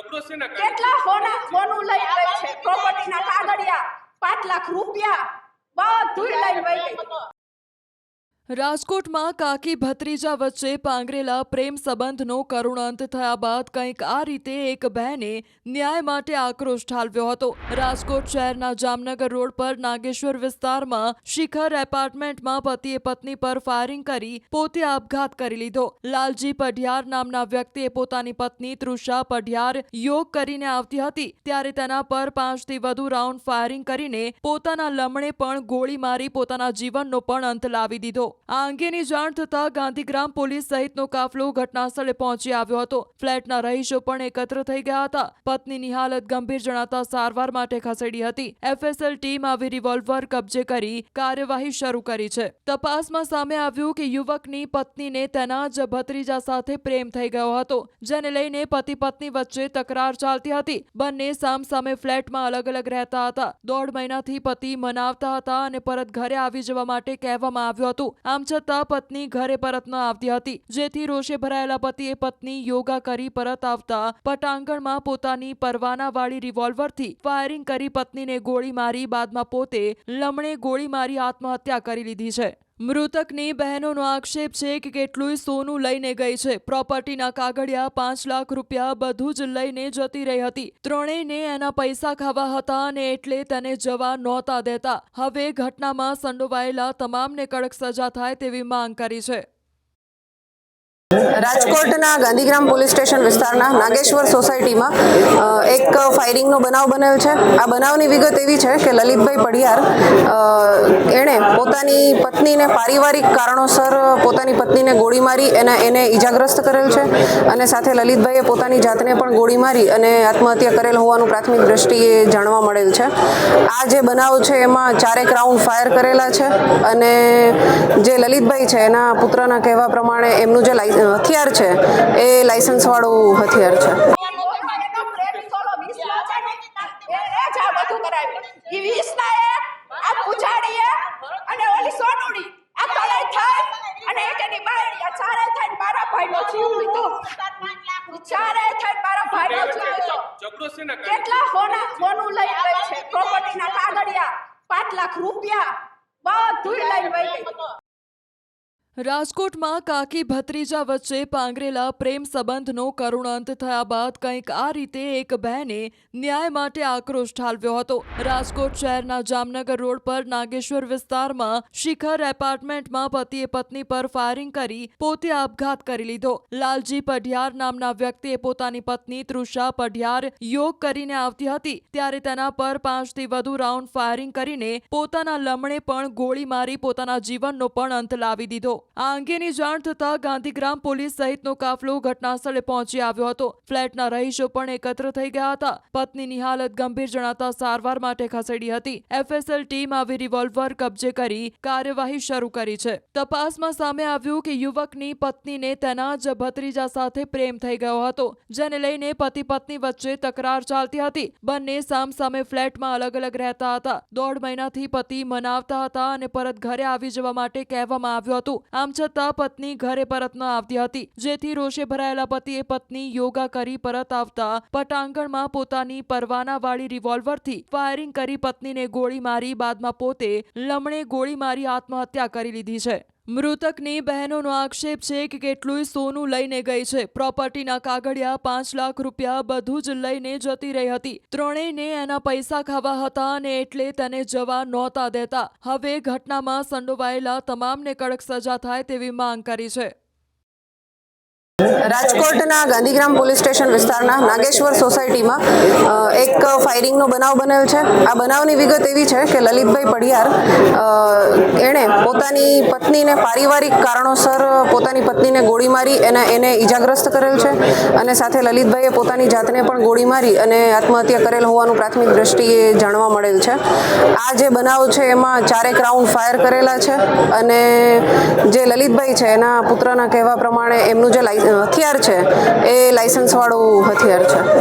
કેટલા સોનું લઈ ગઈ છે, પ્રોપર્ટીના કાગળિયા, 5 લાખ રૂપિયા બધું લઈને વહી ગઈ। રાજકોટમાં કાકી ભત્રીજા વચ્ચે પાંગરેલા પ્રેમ સંબંધનો કરુણ અંત થયા બાદ કંઈક આ રીતે એક બહેને ન્યાય માટે આક્રોશ ઠાલવ્યો હતો। રાજકોટ શહેરના જામનગર રોડ પર નાગેશ્વર વિસ્તારમાં શિખર એપાર્ટમેન્ટમાં પતિએ પત્ની પર ફાયરિંગ કરી પોતે આપઘાત કરી લીધો। લાલજી પઢિયાર નામના વ્યક્તિએ પોતાની પત્ની તૃષા પઢિયાર યોગ કરીને આવતી હતી ત્યારે તેના પર 5 થી વધુ રાઉન્ડ ફાયરિંગ કરીને પોતાના લમણે પણ ગોળી મારી પોતાના જીવનનો પણ અંત લાવી દીધો। આ અંગેની જાણ થતાં ગાંધીગ્રામ પોલીસ સહિતનો કાફલો ઘટના સ્થળે પહોંચી આવ્યો હતો। ફ્લેટના રહીશો પણ એકત્ર થઈ ગયા હતા। પત્નીની હાલત ગંભીર જણાતા સારવાર માટે ખસેડી હતી। એફએસએલ ટીમ આવી રિવોલ્વર કબજે કરી કાર્યવાહી શરૂ કરી છે। તપાસમાં સામે આવ્યું કે યુવકની પત્નીને તેના જ ભત્રીજા સાથે પ્રેમ થઈ ગયો હતો, જેને લઈને પતિ પત્ની વચ્ચે તકરાર ચાલતી હતી। બંને સામસામે ફ્લેટમાં અલગ અલગ રહેતા હતા। 1.5 મહિનાથી પતિ મનાવતા હતા અને પરત ઘરે આવી જવા માટે કહેવામાં આવ્યું હતું। આમ છતાં પત્ની ઘરે પરત ન આવતી હતી, જેથી રોષે ભરાયેલા પતિએ પત્ની યોગા કરી પરત આવતા પટાંગણમાં પોતાની પરવાનાવાળી રિવોલ્વરથી ફાયરિંગ કરી પત્નીને ગોળી મારી બાદમાં પોતે લમણે ગોળી મારી આત્મહત્યા કરી લીધી છે। મૃતકની બહેનોનો આક્ષેપ છે કે કેટલું સોનું લઈને ગઈ છે, પ્રોપર્ટીના કાગળિયા, 5 લાખ રૂપિયા બધું જ લઈને જતી રહી હતી। ત્રણેયને એના પૈસા ખાવા હતા અને એટલે તેને જવા નહોતા દેતા। હવે ઘટનામાં સંડોવાયેલા તમામને કડક સજા થાય તેવી માંગ કરી છે। રાજકોટના ગાંધીગ્રામ પોલીસ સ્ટેશન વિસ્તારના નાગેશ્વર સોસાયટીમાં એક ફાયરિંગનો બનાવ બનેલ છે। આ બનાવની વિગત એવી છે કે લલિતભાઈ પઢિયાર એણે પોતાની પત્નીને પારિવારિક કારણોસર પોતાની પત્નીને ગોળી મારી એને ઈજાગ્રસ્ત કરેલ છે અને સાથે લલિતભાઈએ પોતાની જાતને પણ ગોળી મારી અને આત્મહત્યા કરેલ હોવાનું પ્રાથમિક દ્રષ્ટિએ જાણવા મળેલ છે। આ જે બનાવ છે એમાં 4 રાઉન્ડ ફાયર કરેલા છે અને જે લલિતભાઈ છે એના પુત્રના કહેવા પ્રમાણે એમનું જે હથિયાર છે એ લાયસન્સ વાળું હથિયાર છે। કેટલા સોનું લઈ ગઈ છે, પ્રોપર્ટીના કાગળિયા, 5 લાખ રૂપિયા બધું લઈને વહી ગઈ। રાજકોટમાં કાકી ભત્રીજા વચ્ચે પાંગરેલા પ્રેમ સંબંધનો કરુણ અંત થયા બાદ કંઈક આ રીતે એક બહેને ન્યાય માટે આક્રોશ ઠાલવ્યો હતો। રાજકોટ શહેરના જામનગર રોડ પર નાગેશ્વર વિસ્તારમાં શિખર એપાર્ટમેન્ટમાં પતિએ પત્ની પર ફાયરિંગ કરી પોતે આપઘાત કરી લીધો। લાલજી પઢિયાર નામના વ્યક્તિએ પોતાની પત્ની તૃષા પઢિયાર યોગ કરીને આવતી હતી ત્યારે તેના પર 5 થી વધુ રાઉન્ડ ફાયરિંગ કરીને પોતાના લમણે પણ ગોળી મારી પોતાના જીવનનો પણ અંત લાવી દીધો। આ અંગેની જાણ થતાં ગાંધીગ્રામ પોલીસ સહિતનો કાફલો ઘટના સ્થળે પહોંચી આવ્યો હતો। ફ્લેટના રહીશો પણ એકત્ર થઈ ગયા હતા। પત્નીની હાલત ગંભીર જણાતા સારવાર માટે ખસેડી હતી। એફએસએલ ટીમ આવી રિવોલ્વર કબજે કરી કાર્યવાહી શરૂ કરી છે। તપાસમાં સામે આવ્યું કે યુવકની પત્નીને તેના જ ભત્રીજા સાથે પ્રેમ થઈ ગયો હતો, જેને લઈને પતિ પત્ની વચ્ચે તકરાર ચાલતી હતી। બંને સામસામે ફ્લેટમાં અલગ અલગ રહેતા હતા। 1.5 મહિનાથી પતિ મનાવતા હતા અને પરત ઘરે આવી જવા માટે કહેવામાં આવ્યું હતું। આમ છતાં પત્ની ઘરે પરત ન આવતી હતી, જેથી રોષે ભરાયેલા પતિએ પત્ની યોગા કરી પરત આવતા પટાંગણમાં પોતાની પરવાનાવાળી રિવોલ્વરથી ફાયરિંગ કરી પત્નીને ગોળી મારી બાદમાં પોતે લમણે ગોળી મારી આત્મહત્યા કરી લીધી છે। મૃતકની બહેનોનો આક્ષેપ છે કે કેટલું સોનું લઈને ગઈ છે, પ્રોપર્ટીના કાગળિયા, 5 લાખ રૂપિયા બધું જ લઈને જતી રહી હતી। ત્રણેયને એના પૈસા ખાવા હતા અને એટલે તેને જવા નહોતા દેતા। હવે ઘટનામાં સંડોવાયેલા તમામને કડક સજા થાય તેવી માંગ કરી છે। રાજકોટના ગાંધીગ્રામ પોલીસ સ્ટેશન વિસ્તારના નાગેશ્વર સોસાયટીમાં એક ફાયરિંગનો બનાવ બનેલ છે। આ બનાવની વિગત એવી છે કે લલિતભાઈ પઢિયાર એણે પોતાની પત્નીને પારિવારિક કારણોસર પોતાની પત્નીને ગોળી મારી એને ઈજાગ્રસ્ત કરેલ છે અને સાથે લલિતભાઈએ પોતાની જાતને પણ ગોળી મારી અને આત્મહત્યા કરેલ હોવાનું પ્રાથમિક દ્રષ્ટિએ જાણવા મળેલ છે। આ જે બનાવ છે એમાં 4 રાઉન્ડ ફાયર કરેલા છે અને જે લલિતભાઈ છે એના પુત્રના કહેવા પ્રમાણે એમનું જે હથિયાર છે એ લાયસન્સ વાળું હથિયાર છે।